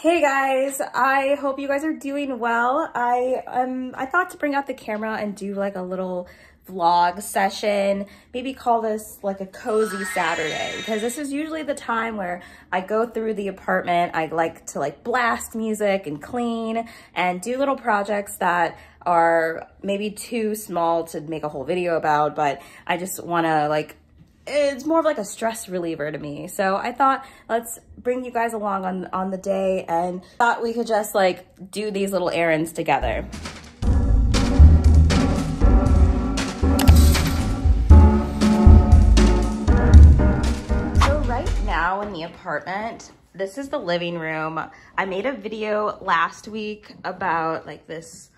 Hey guys, I hope you guys are doing well. I thought to bring out the camera and do like a little vlog session, maybe call this like a cozy Saturday, because this is usually the time where I go through the apartment. I like to like blast music and clean and do little projects that are maybe too small to make a whole video about, but I just want to like, it's more of like a stress reliever to me. So I thought let's bring you guys along on the day, and thought we could just like do these little errands together. So right now in the apartment, this is the living room. I made a video last week about like this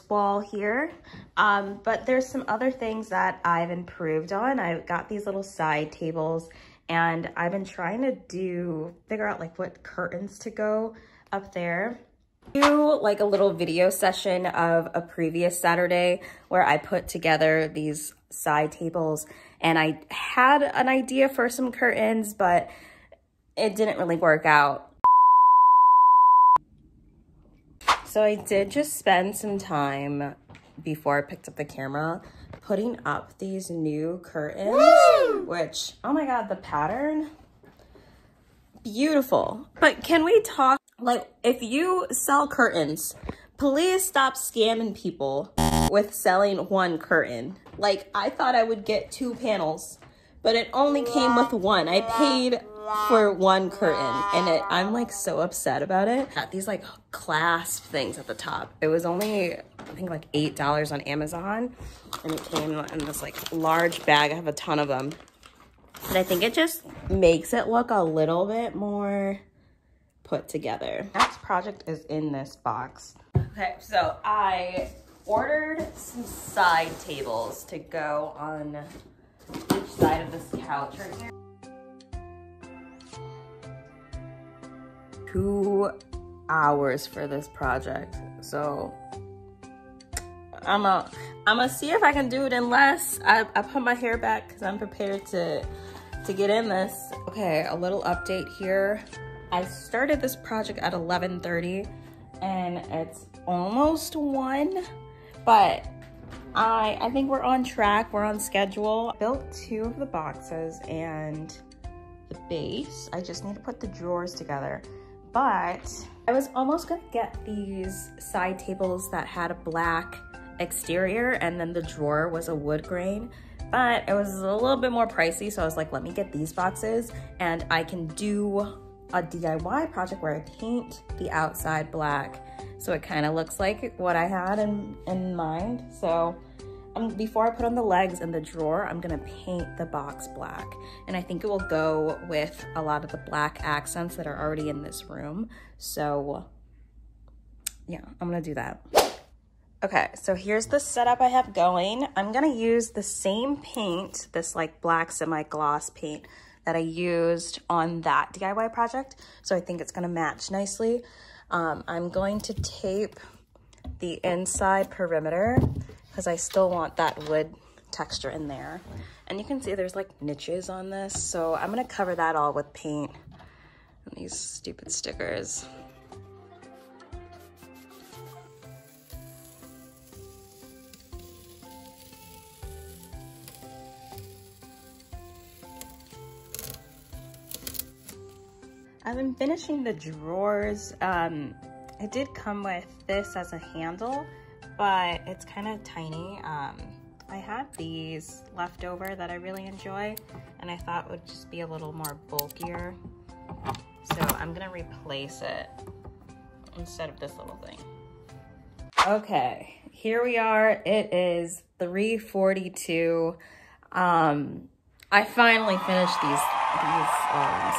wall here, but there's some other things that I've improved on. I got these little side tables, and I've been trying to figure out like what curtains to go up there. Do like a little video session of a previous Saturday where I put together these side tables, and I had an idea for some curtains, but it didn't really work out. So I did just spend some time before I picked up the camera putting up these new curtains. Woo! Which, oh my God, the pattern, beautiful. But can we talk, like, if you sell curtains, please stop scamming people with selling one curtain. Like, I thought I would get 2 panels, but it only came with 1. I paid for 1 curtain, and I'm like so upset about it. Got these like clasp things at the top. It was only, I think, like $8 on Amazon, and it came in this like large bag. I have a ton of them, and I think it just makes it look a little bit more put together. Next project is in this box. Okay, so I ordered some side tables to go on each side of this couch right here. 2 hours for this project, so I'm gonna see if I can do it in less. I put my hair back because I'm prepared to get in this. Okay, a little update here. I started this project at 11:30, and it's almost 1, but I think we're on track. We're on schedule. I built 2 of the boxes and the base. I just need to put the drawers together. But I was almost gonna get these side tables that had a black exterior, and then the drawer was a wood grain, but it was a little bit more pricey. So I was like, let me get these boxes, and I can do a DIY project where I paint the outside black, so it kind of looks like what I had in mind. So before I put on the legs and the drawer, I'm gonna paint the box black, and I think it will go with a lot of the black accents that are already in this room. So yeah, I'm gonna do that. Okay, so here's the setup I have going. I'm gonna use the same paint, this like black semi-gloss paint that I used on that DIY project, so I think it's gonna match nicely. I'm going to tape the inside perimeter because I still want that wood texture in there. And you can see there's like niches on this, so I'm gonna cover that all with paint and these stupid stickers. I've been finishing the drawers. It did come with this as a handle, but it's kind of tiny. I had these left over that I really enjoy, and I thought would just be a little more bulkier. So I'm gonna replace it instead of this little thing. Okay, here we are. It is 3:42. I finally finished these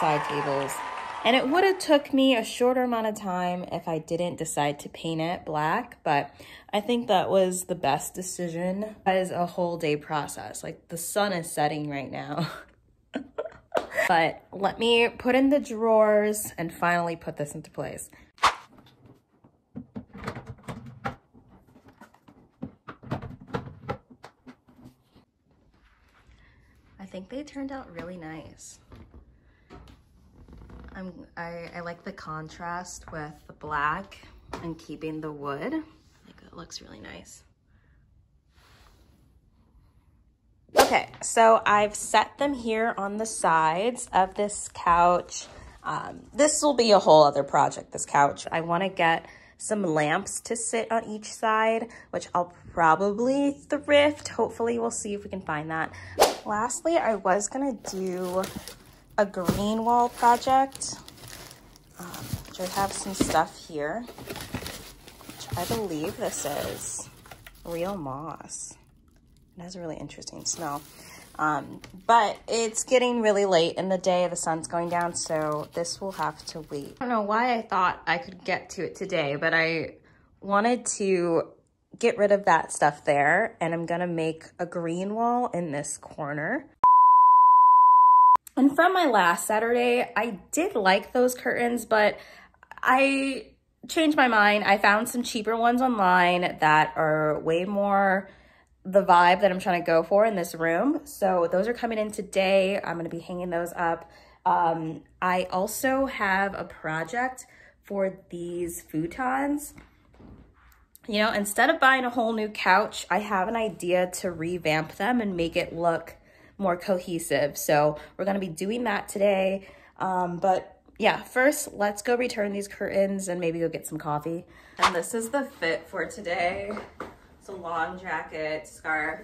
side tables. And it would have took me a shorter amount of time if I didn't decide to paint it black, but I think that was the best decision. That is a whole day process. Like, the sun is setting right now. But let me put in the drawers and finally put this into place. I think they turned out really nice. I like the contrast with the black and keeping the wood. I think it looks really nice. Okay, so I've set them here on the sides of this couch. This will be a whole other project, this couch. I want to get some lamps to sit on each side, which I'll probably thrift. Hopefully we'll see if we can find that. Lastly, I was gonna do a green wall project, which I have some stuff here, which I believe this is real moss. It has a really interesting smell. But it's getting really late in the day. The sun's going down, so this will have to wait. I don't know why I thought I could get to it today, but I wanted to get rid of that stuff there, and I'm gonna make a green wall in this corner. And from my last Saturday, I did like those curtains, but I changed my mind. I found some cheaper ones online that are way more the vibe that I'm trying to go for in this room. So those are coming in today. I'm going to be hanging those up. I also have a project for these futons. You know, instead of buying a whole new couch, I have an idea to revamp them and make it look more cohesive. So we're going to be doing that today. But yeah, first let's go return these curtains and maybe go get some coffee. And this is the fit for today. It's a long jacket, scarf,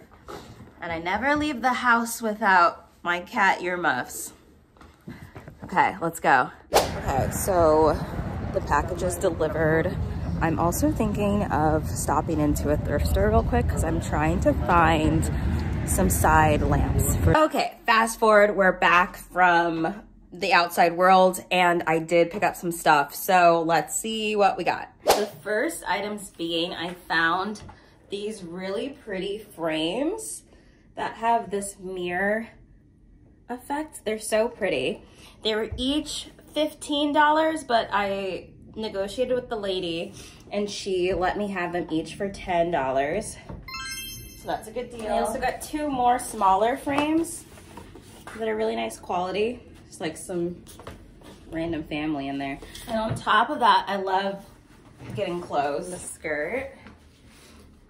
and I never leave the house without my cat earmuffs. Okay, let's go. Okay, so the package is delivered. I'm also thinking of stopping into a thrift store real quick because I'm trying to find some side lamps. Okay, fast forward, we're back from the outside world and I did pick up some stuff. So let's see what we got. The first items being, I found these really pretty frames that have this mirror effect. They're so pretty. They were each $15, but I negotiated with the lady and she let me have them each for $10. So that's a good deal. I also got two more smaller frames that are really nice quality. Just like some random family in there. And on top of that, I love getting clothes. The skirt.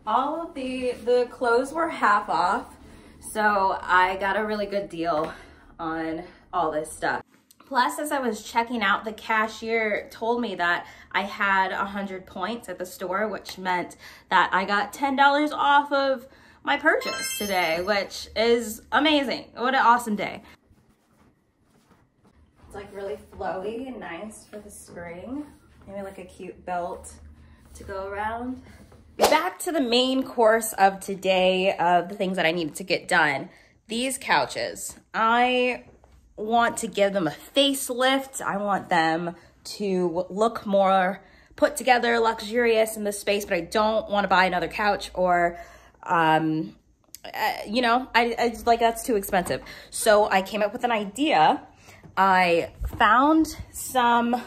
All of the clothes were half off, so I got a really good deal on all this stuff. Plus, as I was checking out, the cashier told me that I had 100 points at the store, which meant that I got $10 off of my purchase today, which is amazing. What an awesome day. It's like really flowy and nice for the spring. Maybe like a cute belt to go around. Back to the main course of today of the things that I needed to get done. These couches, I want to give them a facelift. I want them to look more put together, luxurious in this space, but I don't want to buy another couch or, you know, I like that's too expensive. So I came up with an idea. I found some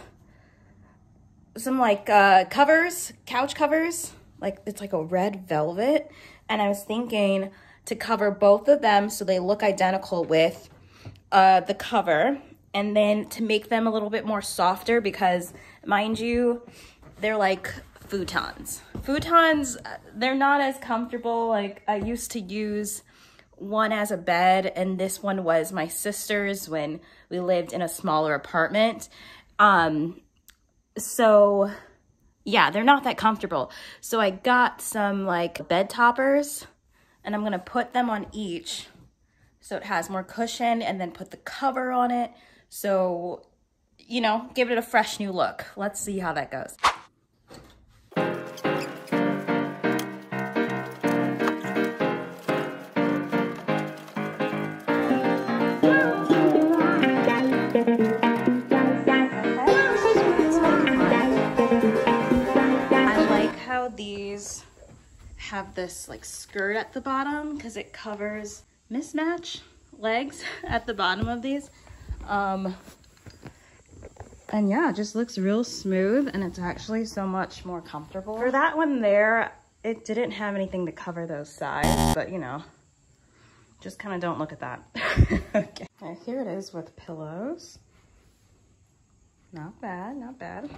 like covers, couch covers. Like it's like a red velvet, and I was thinking to cover both of them so they look identical with the cover, and then to make them a little bit more softer because, mind you, they're like futons. Futons, they're not as comfortable. Like I used to use one as a bed, and this one was my sister's when we lived in a smaller apartment. So yeah, they're not that comfortable. So I got some like bed toppers and I'm gonna put them on each so it has more cushion, and then put the cover on it. So, you know, give it a fresh new look. Let's see how that goes. These have this like skirt at the bottom because it covers mismatch legs at the bottom of these. And yeah, it just looks real smooth and it's actually so much more comfortable. For that one there, it didn't have anything to cover those sides, but you know, just kind of don't look at that. Okay. Here it is with pillows. Not bad, not bad.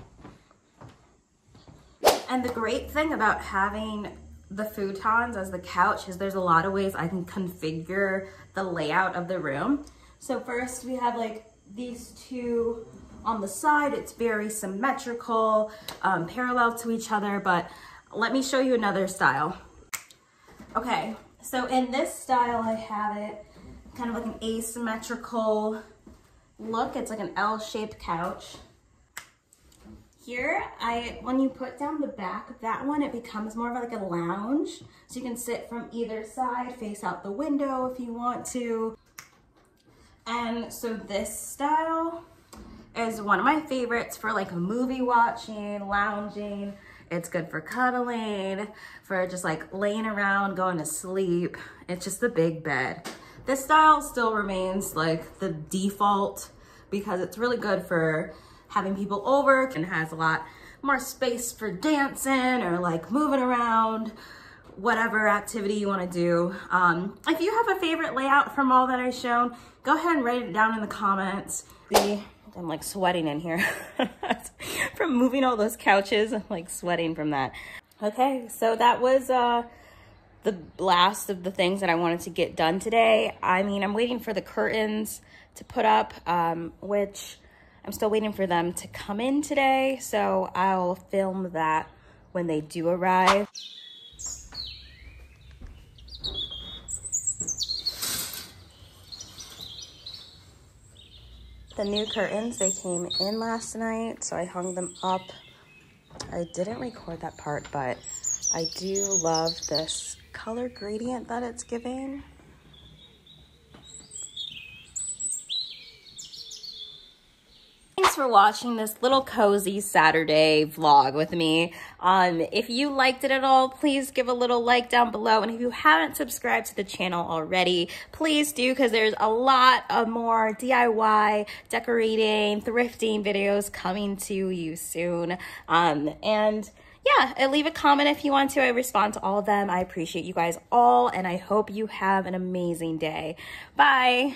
And the great thing about having the futons as the couch is there's a lot of ways I can configure the layout of the room. So first we have like these two on the side. It's very symmetrical, parallel to each other, but let me show you another style. Okay, so in this style I have it kind of like an asymmetrical look. It's like an L-shaped couch. Here, when you put down the back of that one, it becomes more of like a lounge. So you can sit from either side, face out the window if you want to. And so this style is one of my favorites for like movie watching, lounging. It's good for cuddling, for just like laying around, going to sleep. It's just the big bed. This style still remains like the default because it's really good for having people over and has a lot more space for dancing or like moving around, whatever activity you want to do. If you have a favorite layout from all that I've shown, go ahead and write it down in the comments. I'm like sweating in here from moving all those couches. I'm like sweating from that. Okay, so that was the last of the things that I wanted to get done today. I mean, I'm waiting for the curtains to put up, which I'm still waiting for them to come in today, so I'll film that when they do arrive. The new curtains, they came in last night, so I hung them up. I didn't record that part, but I do love this color gradient that it's giving. Thanks for watching this little cozy Saturday vlog with me. If you liked it at all, please give a little like down below. And if you haven't subscribed to the channel already, please do, because there's a lot of more DIY, decorating, thrifting videos coming to you soon. And yeah, and leave a comment if you want to. I respond to all of them. I appreciate you guys all, and I hope you have an amazing day. Bye.